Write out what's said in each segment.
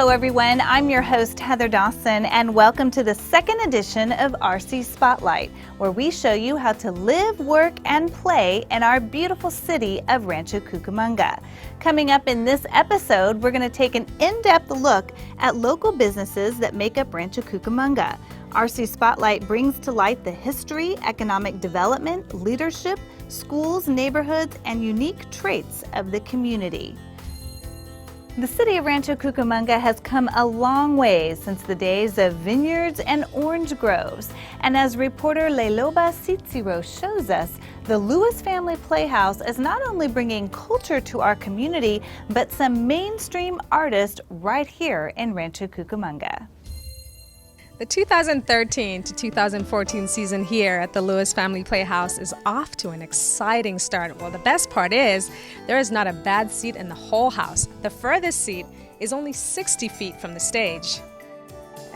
Hello everyone, I'm your host Heather Dawson and welcome to the second edition of RC Spotlight, where we show you how to live, work, and play in our beautiful city of Rancho Cucamonga. Coming up in this episode, we're going to take an in-depth look at local businesses that make up Rancho Cucamonga. RC Spotlight brings to light the history, economic development, leadership, schools, neighborhoods, and unique traits of the community. The city of Rancho Cucamonga has come a long way since the days of vineyards and orange groves. And as reporter Leiloba Cicero shows us, the Lewis family Playhouse is not only bringing culture to our community, but some mainstream artists right here in Rancho Cucamonga. The 2013 to 2014 season here at the Lewis Family Playhouse is off to an exciting start. Well, the best part is there is not a bad seat in the whole house. The furthest seat is only 60 feet from the stage.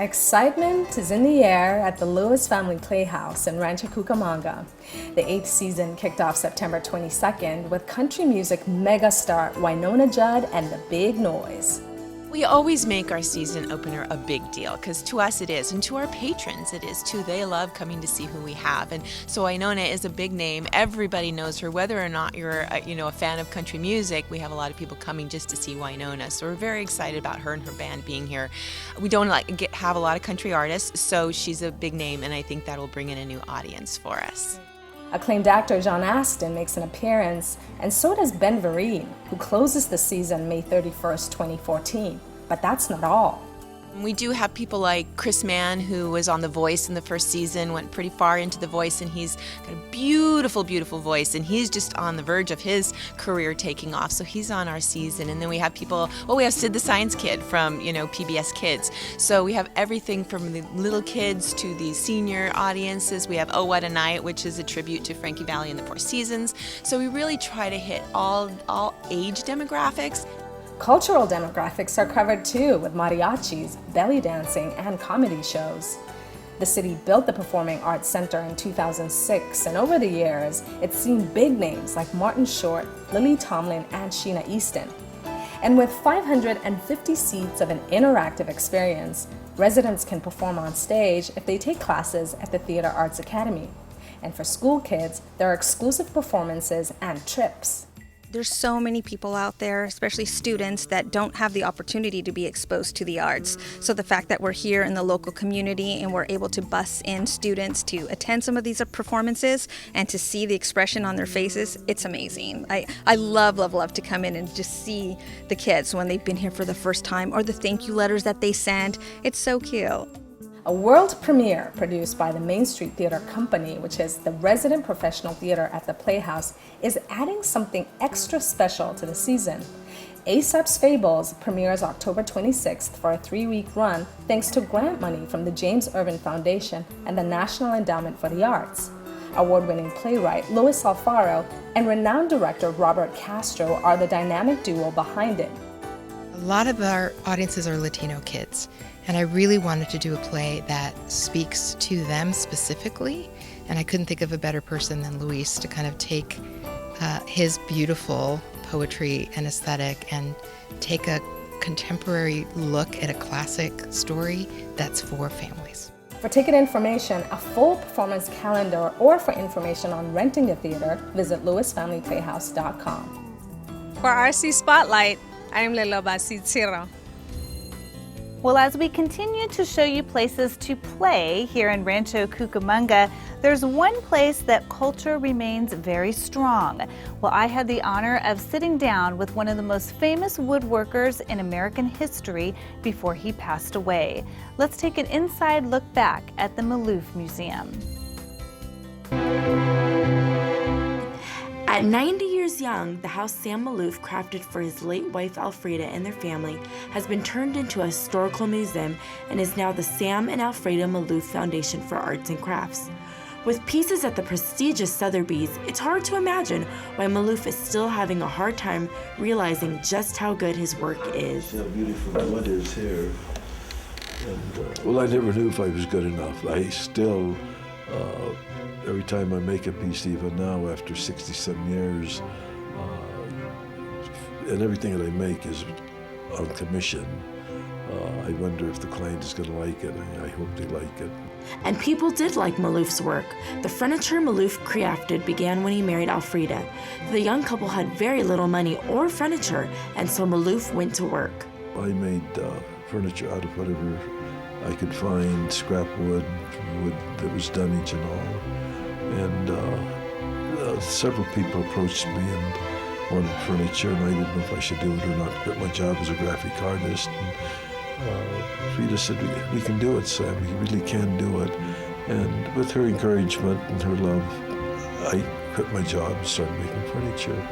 Excitement is in the air at the Lewis Family Playhouse in Rancho Cucamonga. The 8th season kicked off September 22nd with country music megastar Wynonna Judd and the Big Noise. We always make our season opener a big deal, because to us it is, and to our patrons it is too. They love coming to see who we have, and so Wynonna is a big name. Everybody knows her, whether or not you're a fan of country music. We have a lot of people coming just to see Wynonna, so we're very excited about her and her band being here. We don't have a lot of country artists, so she's a big name, and I think that will bring in a new audience for us. Acclaimed actor John Astin makes an appearance, and so does Ben Vereen, who closes the season May 31st, 2014. But that's not all. We do have people like Chris Mann, who was on The Voice in the first season, went pretty far into The Voice, and he's got a beautiful, beautiful voice, and he's just on the verge of his career taking off, so he's on our season. And then we have people, we have Sid the Science Kid from, PBS Kids. So we have everything from the little kids to the senior audiences. We have Oh What a Night, which is a tribute to Frankie Valli and the Four Seasons. So we really try to hit all age demographics. Cultural demographics are covered too, with mariachis, belly dancing, and comedy shows. The city built the Performing Arts Center in 2006, and over the years, it's seen big names like Martin Short, Lily Tomlin, and Sheena Easton. And with 550 seats of an interactive experience, residents can perform on stage if they take classes at the Theater Arts Academy. And for school kids, there are exclusive performances and trips. There's so many people out there, especially students, that don't have the opportunity to be exposed to the arts. So the fact that we're here in the local community and we're able to bus in students to attend some of these performances and to see the expression on their faces, it's amazing. I love to come in and just see the kids when they've been here for the first time, or the thank you letters that they send. It's so cute. A world premiere produced by the Main Street Theater Company, which is the resident professional theater at the Playhouse, is adding something extra special to the season. Aesop's Fables premieres October 26th for a 3-week run thanks to grant money from the James Irvin Foundation and the National Endowment for the Arts. Award-winning playwright Louis Alfaro and renowned director Robert Castro are the dynamic duo behind it. A lot of our audiences are Latino kids, and I really wanted to do a play that speaks to them specifically, and I couldn't think of a better person than Luis to kind of take his beautiful poetry and aesthetic and take a contemporary look at a classic story that's for families. For ticket information, a full performance calendar, or for information on renting the theater, visit lewisfamilyplayhouse.com. For RC Spotlight, I'm Leiloba Cicero. Well, as we continue to show you places to play here in Rancho Cucamonga, there's one place that culture remains very strong. Well, I had the honor of sitting down with one of the most famous woodworkers in American history before he passed away. Let's take an inside look back at the Malouf Museum. At 90 years young, the house Sam Malouf crafted for his late wife Alfreda and their family has been turned into a historical museum and is now the Sam and Alfreda Malouf Foundation for Arts and Crafts. With pieces at the prestigious Sotheby's, it's hard to imagine why Malouf is still having a hard time realizing just how good his work is. See how beautiful the wood is here. And, well, I never knew if I was good enough. I still, every time I make a piece, even now after 60-some years, and everything that I make is on commission. I wonder if the client is going to like it. I hope they like it. And people did like Malouf's work. The furniture Malouf crafted began when he married Alfreda. The young couple had very little money or furniture, and so Malouf went to work. I made furniture out of whatever I could find, scrap wood that was damaged and all. And several people approached me and wanted furniture, and I didn't know if I should do it or not. Quit my job as a graphic artist. And Frida said, we can do it, Sam. We really can do it. And with her encouragement and her love, I quit my job and started making furniture.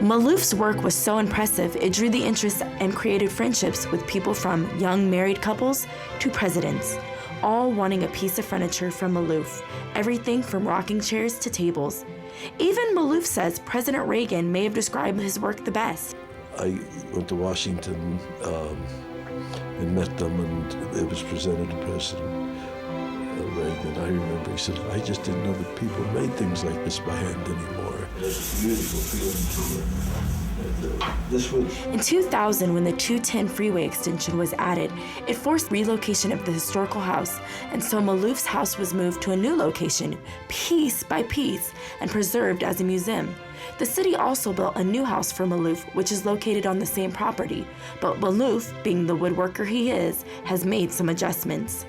Malouf's work was so impressive, it drew the interest and created friendships with people from young married couples to presidents, all wanting a piece of furniture from Malouf, everything from rocking chairs to tables. Even Malouf says President Reagan may have described his work the best. I went to Washington and met them, and it was presented to President Reagan. I remember he said, I just didn't know that people made things like this by hand anymore. It's a beautiful feeling to it. In 2000, when the 210 freeway extension was added, it forced relocation of the historical house, and so Malouf's house was moved to a new location, piece by piece, and preserved as a museum. The city also built a new house for Malouf, which is located on the same property, but Malouf, being the woodworker he is, has made some adjustments.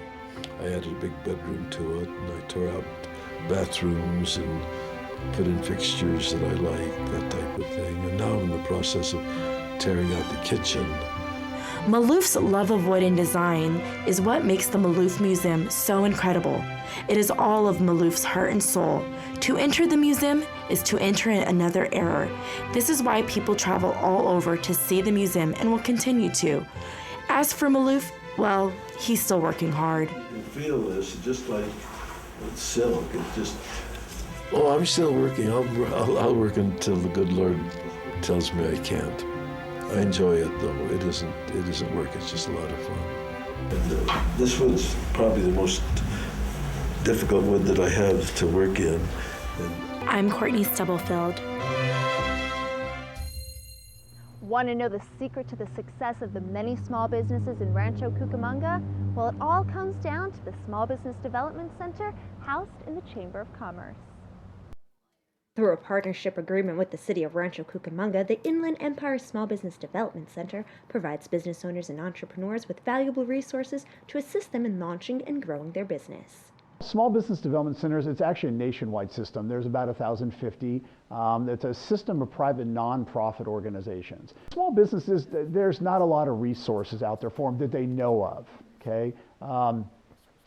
I added a big bedroom to it, and I tore out bathrooms and put in fixtures that I like, that type of thing. And now I'm in the process of tearing out the kitchen. Malouf's love of wood and design is what makes the Malouf Museum so incredible. It is all of Malouf's heart and soul. To enter the museum is to enter in another era. This is why people travel all over to see the museum and will continue to. As for Malouf, well, he's still working hard. You can feel this, just like silk. It's just, oh, I'm still working. I'll work until the good Lord tells me I can't. I enjoy it, though. It isn't work. It's just a lot of fun. And this wood's probably the most difficult wood that I have to work in. I'm Courtney Stubblefield. Want to know the secret to the success of the many small businesses in Rancho Cucamonga? Well, it all comes down to the Small Business Development Center housed in the Chamber of Commerce. Through a partnership agreement with the City of Rancho Cucamonga, the Inland Empire Small Business Development Center provides business owners and entrepreneurs with valuable resources to assist them in launching and growing their business. Small Business Development Centers, it's actually a nationwide system. There's about 1,050. It's a system of private nonprofit organizations. Small businesses, there's not a lot of resources out there for them that they know of, okay?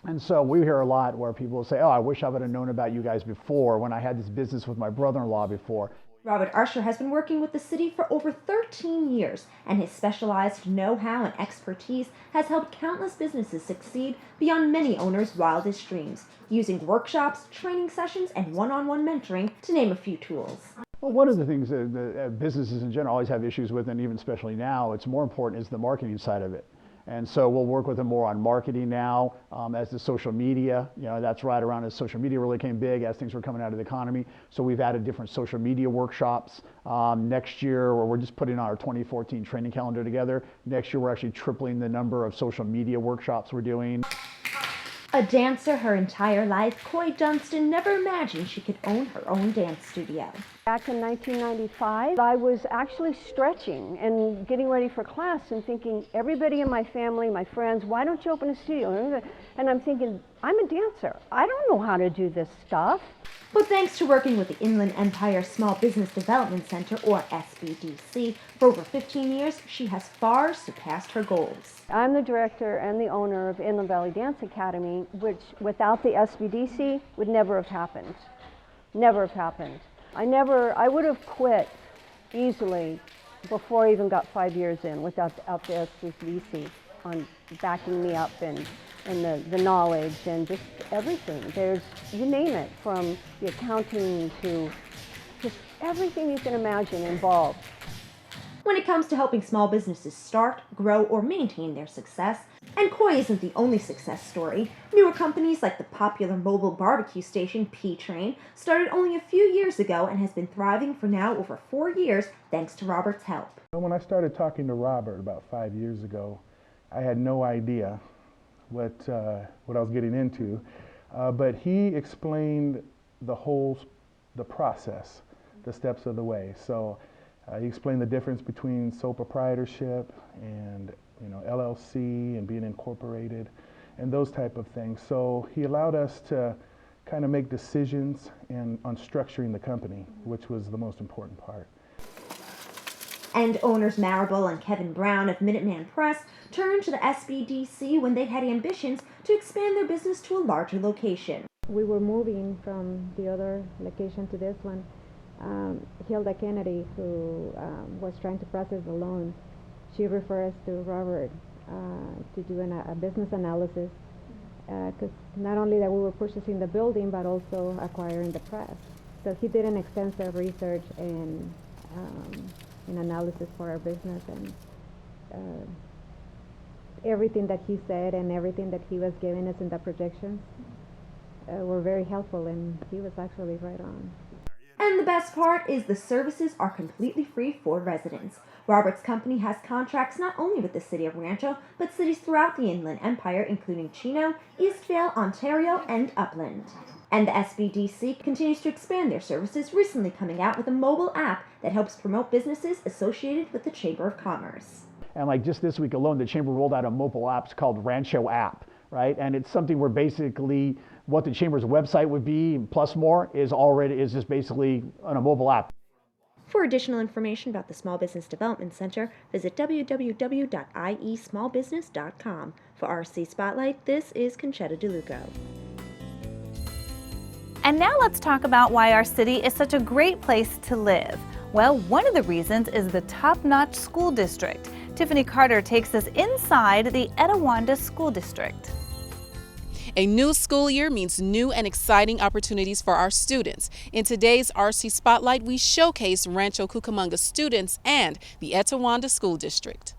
And so we hear a lot where people will say, oh, I wish I would have known about you guys before when I had this business with my brother-in-law before. Robert Usher has been working with the city for over 13 years, and his specialized know-how and expertise has helped countless businesses succeed beyond many owners' wildest dreams, using workshops, training sessions, and one-on-one mentoring, to name a few tools. Well, one of the things that businesses in general always have issues with, and even especially now, it's more important, is the marketing side of it. And so we'll work with them more on marketing now, as the social media, that's right around as social media really came big, as things were coming out of the economy. So we've added different social media workshops. Next year, we're just putting our 2014 training calendar together. Next year, we're actually tripling the number of social media workshops we're doing. A dancer her entire life, Coy Dunstan never imagined she could own her own dance studio. Back in 1995, I was actually stretching and getting ready for class and thinking, everybody in my family, my friends, why don't you open a studio? And I'm thinking, I'm a dancer. I don't know how to do this stuff. But thanks to working with the Inland Empire Small Business Development Center, or SBDC, for over 15 years, she has far surpassed her goals. I'm the director and the owner of Inland Valley Dance Academy, which without the SBDC would never have happened. Never have happened. I would have quit easily before I even got 5 years in without the SBDC on backing me up and the knowledge and just everything. There's, you name it, from the accounting to just everything you can imagine involved. When it comes to helping small businesses start, grow, or maintain their success, and Coy isn't the only success story. Newer companies like the popular mobile barbecue station P-Train started only a few years ago and has been thriving for now over 4 years thanks to Robert's help. When I started talking to Robert about 5 years ago, I had no idea what I was getting into, but he explained the process, the steps of the way. So he explained the difference between sole proprietorship and LLC and being incorporated and those type of things. So he allowed us to kind of make decisions on structuring the company, which was the most important part. And owners Maribel and Kevin Brown of Minuteman Press turned to the SBDC when they had ambitions to expand their business to a larger location. We were moving from the other location to this one. Hilda Kennedy, who was trying to process the loan, she referred us to Robert to do a business analysis, because not only that we were purchasing the building, but also acquiring the press. So he did an extensive research and analysis for our business, and everything that he said and everything that he was giving us in the projections were very helpful, and he was actually right on. And the best part is the services are completely free for residents. Robert's company has contracts not only with the city of Rancho, but cities throughout the Inland Empire, including Chino, Eastvale, Ontario, and Upland. And the SBDC continues to expand their services, recently coming out with a mobile app that helps promote businesses associated with the Chamber of Commerce. And like just this week alone, the Chamber rolled out a mobile app called Rancho App, right? And it's something where basically what the Chamber's website would be, plus more, is just basically on a mobile app. For additional information about the Small Business Development Center, visit www.iesmallbusiness.com. For RC Spotlight, this is Conchetta DeLuco. And now let's talk about why our city is such a great place to live. Well, one of the reasons is the top-notch school district. Tiffany Carter takes us inside the Etiwanda School District. A new school year means new and exciting opportunities for our students. In today's RC Spotlight, we showcase Rancho Cucamonga students and the Etiwanda School District.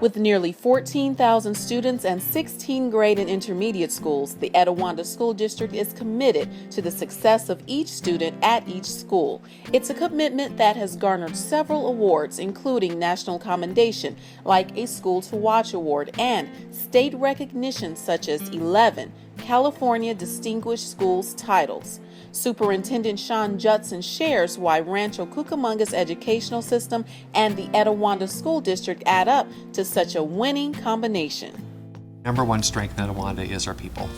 With nearly 14,000 students and 16 grade and intermediate schools, the Etiwanda School District is committed to the success of each student at each school. It's a commitment that has garnered several awards, including national commendation, like a School to Watch Award, and state recognition such as 11 California Distinguished Schools titles. Superintendent Sean Judson shares why Rancho Cucamonga's educational system and the Etiwanda School District add up to such a winning combination. Number one strength in Etiwanda is our people.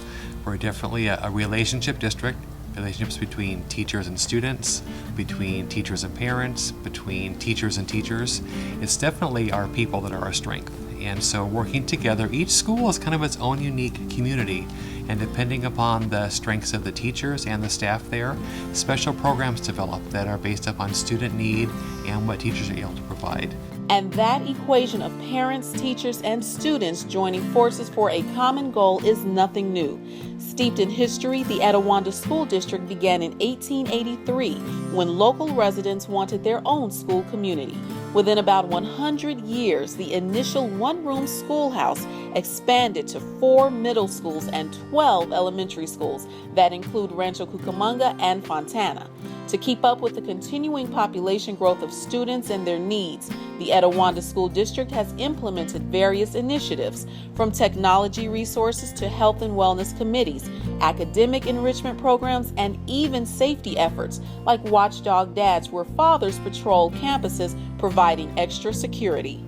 We're definitely a relationship district, relationships between teachers and students, between teachers and parents, between teachers and teachers. It's definitely our people that are our strength. And so working together, each school is kind of its own unique community. And depending upon the strengths of the teachers and the staff there, special programs develop that are based upon student need and what teachers are able to provide. And that equation of parents, teachers, and students joining forces for a common goal is nothing new. Steeped in history, the Etiwanda School District began in 1883 when local residents wanted their own school community. Within about 100 years, the initial one-room schoolhouse expanded to 4 middle schools and 12 elementary schools that include Rancho Cucamonga and Fontana. To keep up with the continuing population growth of students and their needs, the Etiwanda School District has implemented various initiatives, from technology resources to health and wellness committees, academic enrichment programs, and even safety efforts like Watchdog Dads, where fathers patrol campuses providing extra security.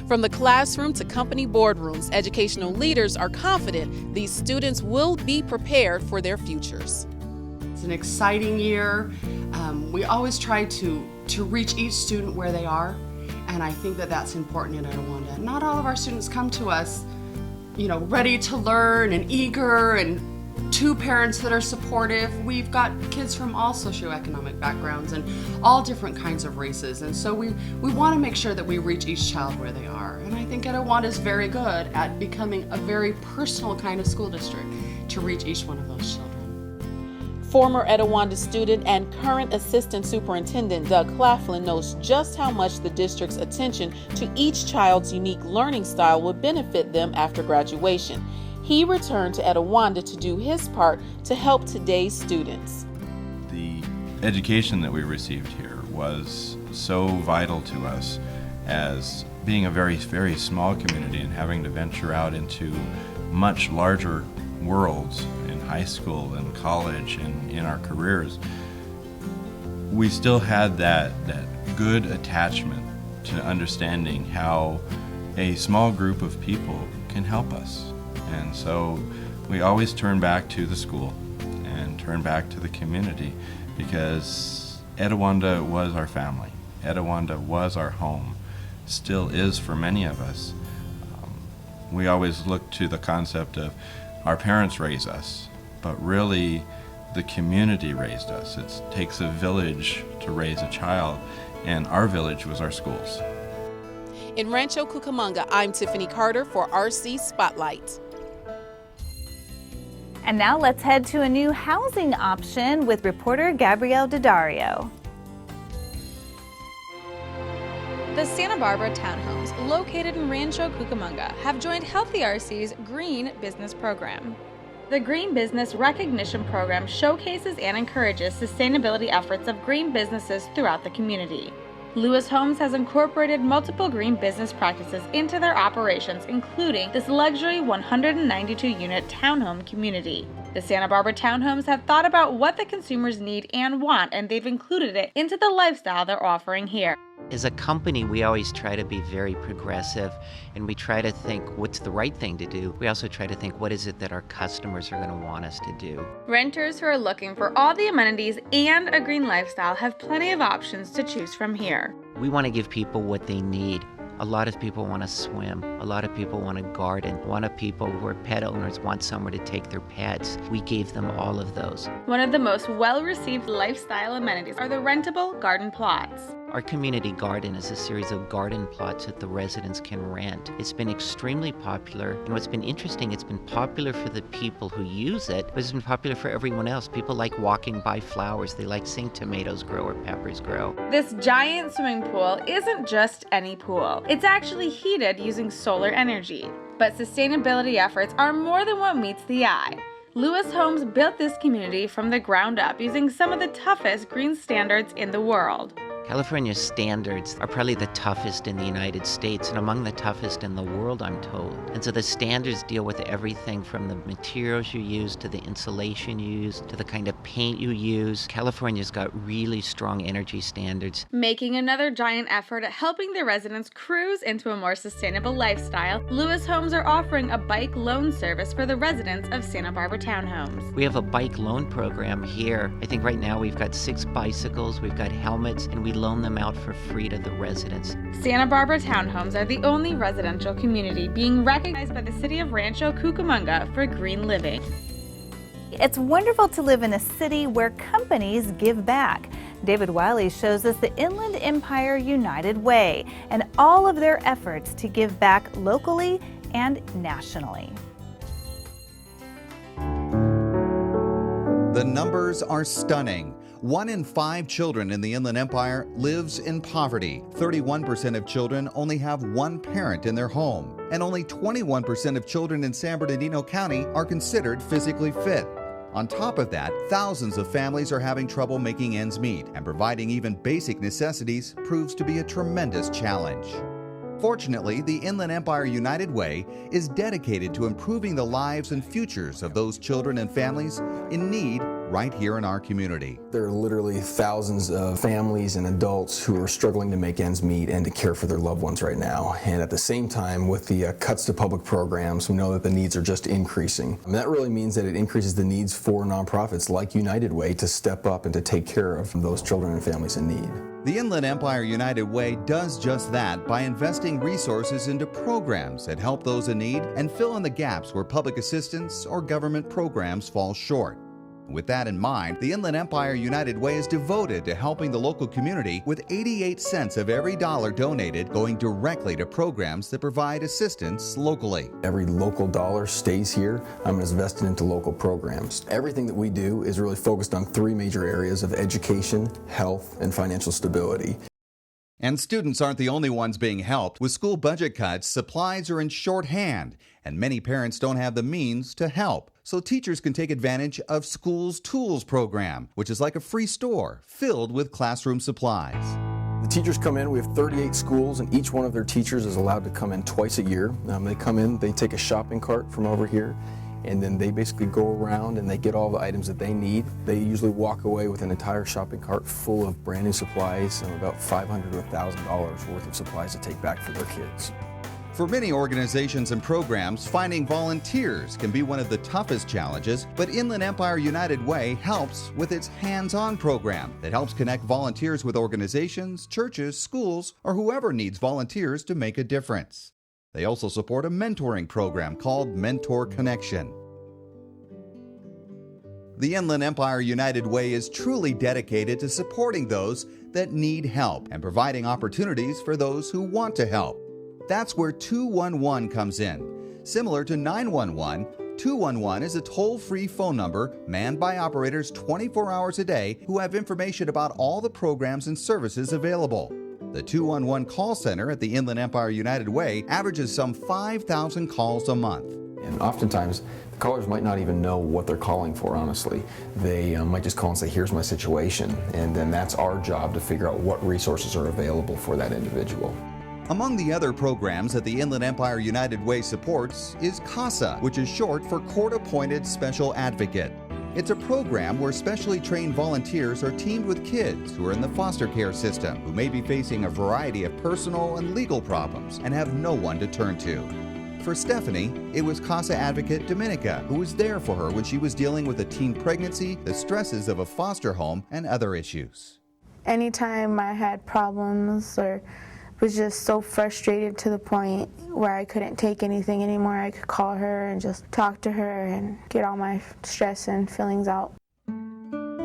From the classroom to company boardrooms, educational leaders are confident these students will be prepared for their futures. It's an exciting year. We always try to reach each student where they are, and I think that that's important in Etiwanda. Not all of our students come to us, ready to learn and eager, and 2 parents that are supportive. We've got kids from all socioeconomic backgrounds and all different kinds of races, and so we want to make sure that we reach each child where they are. And I think Etiwanda is very good at becoming a very personal kind of school district to reach each one of those children. Former Etiwanda student and current Assistant Superintendent Doug Claflin knows just how much the district's attention to each child's unique learning style would benefit them after graduation. He returned to Etiwanda to do his part to help today's students. The education that we received here was so vital to us as being a very, very small community and having to venture out into much larger worlds in high school and college and in our careers. We still had that good attachment to understanding how a small group of people can help us. And so we always turn back to the school and turn back to the community because Etiwanda was our family. Etiwanda was our home, still is for many of us. We always look to the concept of our parents raise us, but really the community raised us. It takes a village to raise a child, and our village was our schools. In Rancho Cucamonga, I'm Tiffany Carter for RC Spotlight. And now let's head to a new housing option with reporter Gabrielle Daddario. The Santa Barbara Townhomes, located in Rancho Cucamonga, have joined Healthy RC's Green Business Program. The Green Business Recognition Program showcases and encourages sustainability efforts of green businesses throughout the community. Lewis Homes has incorporated multiple green business practices into their operations, including this luxury 192-unit townhome community. The Santa Barbara Townhomes have thought about what the consumers need and want, and they've included it into the lifestyle they're offering here. As a company, we always try to be very progressive, and we try to think what's the right thing to do. We also try to think what is it that our customers are going to want us to do. Renters who are looking for all the amenities and a green lifestyle have plenty of options to choose from here. We want to give people what they need. A lot of people want to swim. A lot of people want to garden. A lot of people who are pet owners want somewhere to take their pets. We gave them all of those. One of the most well-received lifestyle amenities are the rentable garden plots. Our community garden is a series of garden plots that the residents can rent. It's been extremely popular, and what's been interesting, it's been popular for the people who use it, but it's been popular for everyone else. People like walking by flowers. They like seeing tomatoes grow or peppers grow. This giant swimming pool isn't just any pool. It's actually heated using solar energy. But sustainability efforts are more than what meets the eye. Lewis Homes built this community from the ground up using some of the toughest green standards in the world. California's standards are probably the toughest in the United States and among the toughest in the world, I'm told. And so the standards deal with everything from the materials you use to the insulation you use to the kind of paint you use. California's got really strong energy standards. Making another giant effort at helping the residents cruise into a more sustainable lifestyle, Lewis Homes are offering a bike loan service for the residents of Santa Barbara Townhomes. We have a bike loan program here. I think right now we've got 6 bicycles, we've got helmets, and we loan them out for free to the residents. Santa Barbara Townhomes are the only residential community being recognized by the city of Rancho Cucamonga for green living. It's wonderful to live in a city where companies give back. David Wiley shows us the Inland Empire United Way and all of their efforts to give back locally and nationally. The numbers are stunning. 1 in 5 children in the Inland Empire lives in poverty. 31% of children only have one parent in their home. And only 21% of children in San Bernardino County are considered physically fit. On top of that, thousands of families are having trouble making ends meet, and providing even basic necessities proves to be a tremendous challenge. Fortunately, the Inland Empire United Way is dedicated to improving the lives and futures of those children and families in need right here in our community. There are literally thousands of families and adults who are struggling to make ends meet and to care for their loved ones right now. And at the same time, with the cuts to public programs, we know that the needs are just increasing. And that really means that it increases the needs for nonprofits like United Way to step up and to take care of those children and families in need. The Inland Empire United Way does just that by investing resources into programs that help those in need and fill in the gaps where public assistance or government programs fall short. With that in mind, the Inland Empire United Way is devoted to helping the local community, with 88 cents of every dollar donated going directly to programs that provide assistance locally. Every local dollar stays here and is invested into local programs. Everything that we do is really focused on three major areas of education, health, and financial stability. And students aren't the only ones being helped. With school budget cuts, supplies are in shorthand, and many parents don't have the means to help. So teachers can take advantage of School's Tools program, which is like a free store filled with classroom supplies. The teachers come in. We have 38 schools, and each one of their teachers is allowed to come in twice a year. They come in, they take a shopping cart from over here, and then they basically go around and they get all the items that they need. They usually walk away with an entire shopping cart full of brand new supplies and about $500 to $1,000 worth of supplies to take back for their kids. For many organizations and programs, finding volunteers can be one of the toughest challenges, but Inland Empire United Way helps with its hands-on program that helps connect volunteers with organizations, churches, schools, or whoever needs volunteers to make a difference. They also support a mentoring program called Mentor Connection. The Inland Empire United Way is truly dedicated to supporting those that need help and providing opportunities for those who want to help. That's where 211 comes in. Similar to 911, 211 is a toll-free phone number manned by operators 24 hours a day who have information about all the programs and services available. The 211 call center at the Inland Empire United Way averages some 5,000 calls a month. And oftentimes, the callers might not even know what they're calling for, honestly. They might just call and say, here's my situation. And then that's our job to figure out what resources are available for that individual. Among the other programs that the Inland Empire United Way supports is CASA, which is short for Court-Appointed Special Advocate. It's a program where specially trained volunteers are teamed with kids who are in the foster care system, who may be facing a variety of personal and legal problems and have no one to turn to. For Stephanie, it was CASA advocate Dominica who was there for her when she was dealing with a teen pregnancy, the stresses of a foster home, and other issues. Anytime I had problems or was just so frustrated to the point where I couldn't take anything anymore, I could call her and just talk to her and get all my stress and feelings out.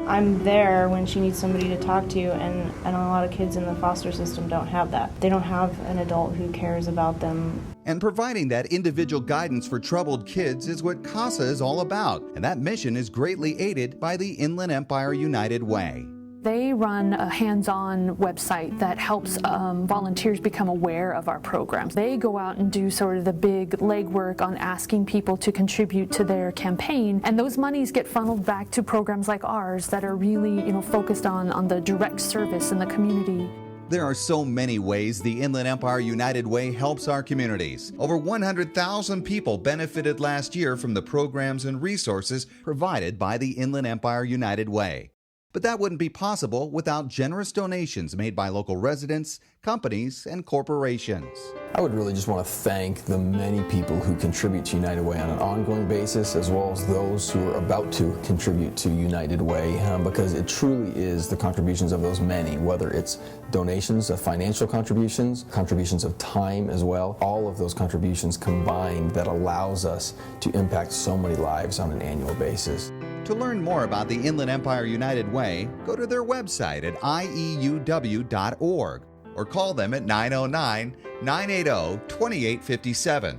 I'm there when she needs somebody to talk to, and a lot of kids in the foster system don't have that. They don't have an adult who cares about them. And providing that individual guidance for troubled kids is what CASA is all about, and that mission is greatly aided by the Inland Empire United Way. They run a hands-on website that helps volunteers become aware of our programs. They go out and do sort of the big legwork on asking people to contribute to their campaign, and those monies get funneled back to programs like ours that are really, focused on the direct service in the community. There are so many ways the Inland Empire United Way helps our communities. Over 100,000 people benefited last year from the programs and resources provided by the Inland Empire United Way. But that wouldn't be possible without generous donations made by local residents, companies, and corporations. I would really just want to thank the many people who contribute to United Way on an ongoing basis, as well as those who are about to contribute to United Way, because it truly is the contributions of those many, whether it's donations of financial contributions, contributions of time as well, all of those contributions combined that allows us to impact so many lives on an annual basis. To learn more about the Inland Empire United Way, go to their website at ieuw.org or call them at 909-980-2857.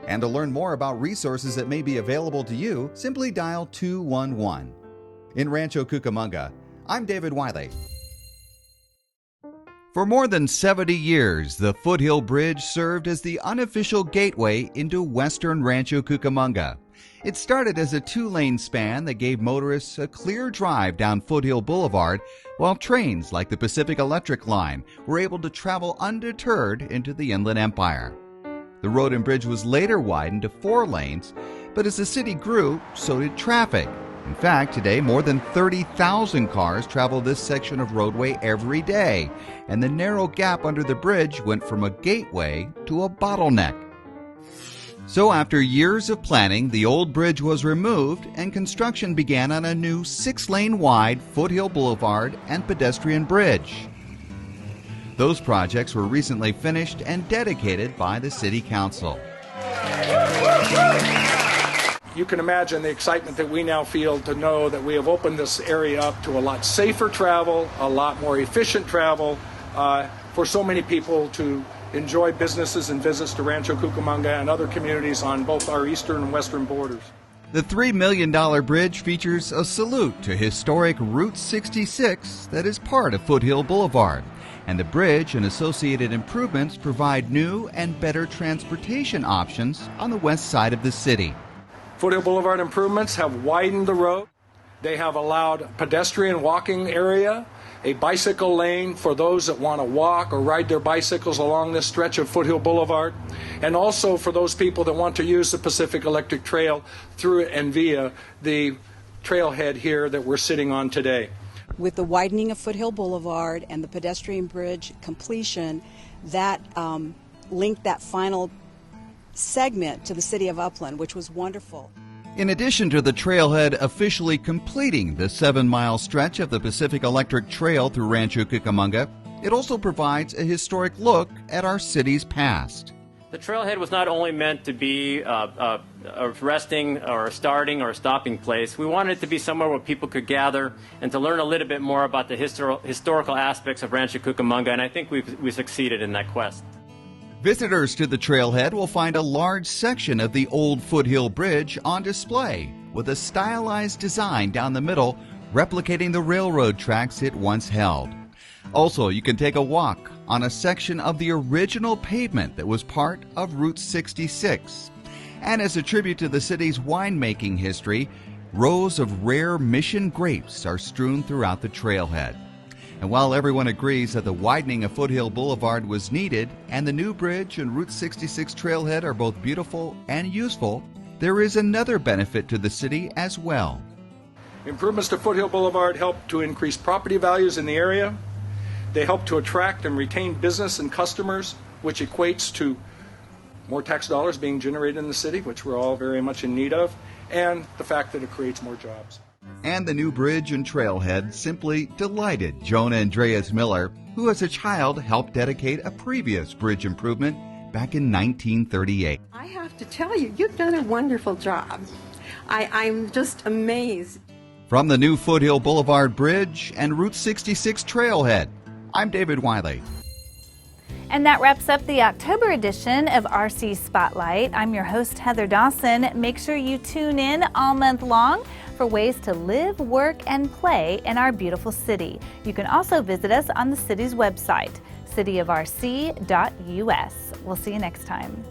And to learn more about resources that may be available to you, simply dial 211. In Rancho Cucamonga, I'm David Wiley. For more than 70 years, the Foothill Bridge served as the unofficial gateway into western Rancho Cucamonga. It started as a 2-lane span that gave motorists a clear drive down Foothill Boulevard, while trains like the Pacific Electric Line were able to travel undeterred into the Inland Empire. The road and bridge was later widened to 4 lanes, but as the city grew, so did traffic. In fact, today more than 30,000 cars travel this section of roadway every day, and the narrow gap under the bridge went from a gateway to a bottleneck. So after years of planning, the old bridge was removed and construction began on a new 6-lane wide Foothill Boulevard and pedestrian bridge. Those projects were recently finished and dedicated by the City Council. you can imagine the excitement that we now feel to know that we have opened this area up to a lot safer travel, a lot more efficient travel for so many people to enjoy businesses and visits to Rancho Cucamonga and other communities on both our eastern and western borders. The $3 million bridge features a salute to historic Route 66 that is part of Foothill Boulevard, and the bridge and associated improvements provide new and better transportation options on the west side of the city. Foothill Boulevard improvements have widened the road. They have allowed pedestrian walking area, a bicycle lane for those that want to walk or ride their bicycles along this stretch of Foothill Boulevard, and also for those people that want to use the Pacific Electric Trail through and via the trailhead here that we're sitting on today. With the widening of Foothill Boulevard and the pedestrian bridge completion, that linked that final segment to the city of Upland, which was wonderful. In addition to the trailhead officially completing the 7-mile stretch of the Pacific Electric Trail through Rancho Cucamonga, it also provides a historic look at our city's past. The trailhead was not only meant to be a resting or a starting or a stopping place. We wanted it to be somewhere where people could gather and to learn a little bit more about the historical aspects of Rancho Cucamonga, and I think we succeeded in that quest. Visitors to the trailhead will find a large section of the old Foothill Bridge on display, with a stylized design down the middle replicating the railroad tracks it once held. Also, you can take a walk on a section of the original pavement that was part of Route 66. And as a tribute to the city's winemaking history, rows of rare Mission grapes are strewn throughout the trailhead. And while everyone agrees that the widening of Foothill Boulevard was needed and the new bridge and Route 66 trailhead are both beautiful and useful, there is another benefit to the city as well. Improvements to Foothill Boulevard help to increase property values in the area. They help to attract and retain business and customers, which equates to more tax dollars being generated in the city, which we're all very much in need of, and the fact that it creates more jobs. And the new bridge and trailhead simply delighted Joan Andreas Miller, who as a child helped dedicate a previous bridge improvement back in 1938. I have to tell you, you've done a wonderful job. I'm just amazed. From the new Foothill Boulevard Bridge and Route 66 trailhead, I'm David Wiley. And that wraps up the October edition of RC Spotlight. I'm your host, Heather Dawson. Make sure you tune in all month long for ways to live, work, and play in our beautiful city. You can also visit us on the city's website, cityofrc.us. We'll see you next time.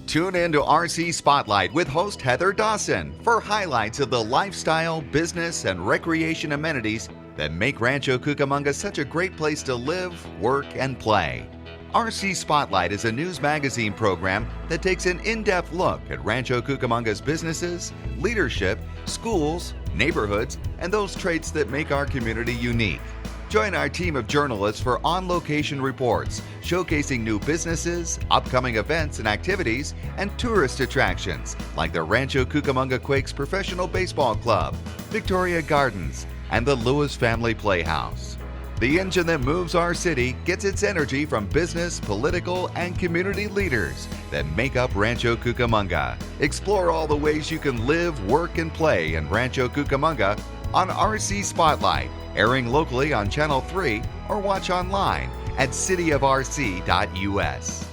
Tune in to RC Spotlight with host Heather Dawson for highlights of the lifestyle, business, and recreation amenities that make Rancho Cucamonga such a great place to live, work, and play. RC Spotlight is a news magazine program that takes an in-depth look at Rancho Cucamonga's businesses, leadership, schools, neighborhoods, and those traits that make our community unique. Join our team of journalists for on-location reports showcasing new businesses, upcoming events and activities, and tourist attractions like the Rancho Cucamonga Quakes Professional Baseball Club, Victoria Gardens, and the Lewis Family Playhouse. The engine that moves our city gets its energy from business, political, and community leaders that make up Rancho Cucamonga. Explore all the ways you can live, work, and play in Rancho Cucamonga on RC Spotlight, airing locally on Channel 3 or watch online at cityofrc.us.